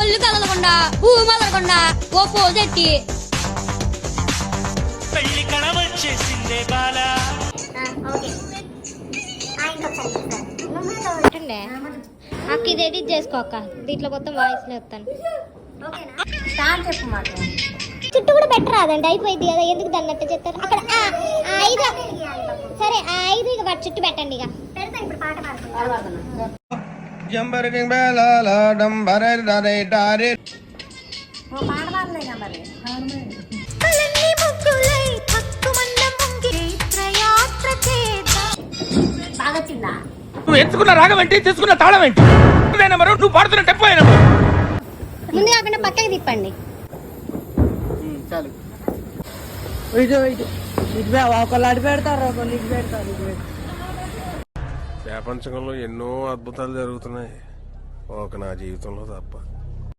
ఒళ్ళు కదలకుండా పువ్వు మొదలకుండా ఓ పోజెట్టి పెళ్లి కళ వచ్చేసిందే బాలా. అక్క ఇది ఎడిట్ చేసుకోక దీంట్లో మొత్తం వాయిస్ వస్తాను చుట్టూ కూడా బెటర్ రాదండి అయిపోయింది కదా ఎందుకు దన్నట్టు చెప్తారు అక్కడ ఐదు సరే ఐదు ఇక వాటి చుట్టూ పెట్టండి ఇక నువ్వు ఎంచుకున్న రాగం ఏంటి తీసుకున్న తాళం ఏంటి నువ్వు పాడుతున్న టెంపో ముందు కాకుండా పక్కకి తిప్పండి చాలు ఒకళ్ళు అడి పెడతారు ఒకళ్ళు ఇటు పెడతారు. ప్రపంచంలో ఎన్నో అద్భుతాలు జరుగుతున్నాయి, ఒక నా జీవితంలో తప్ప.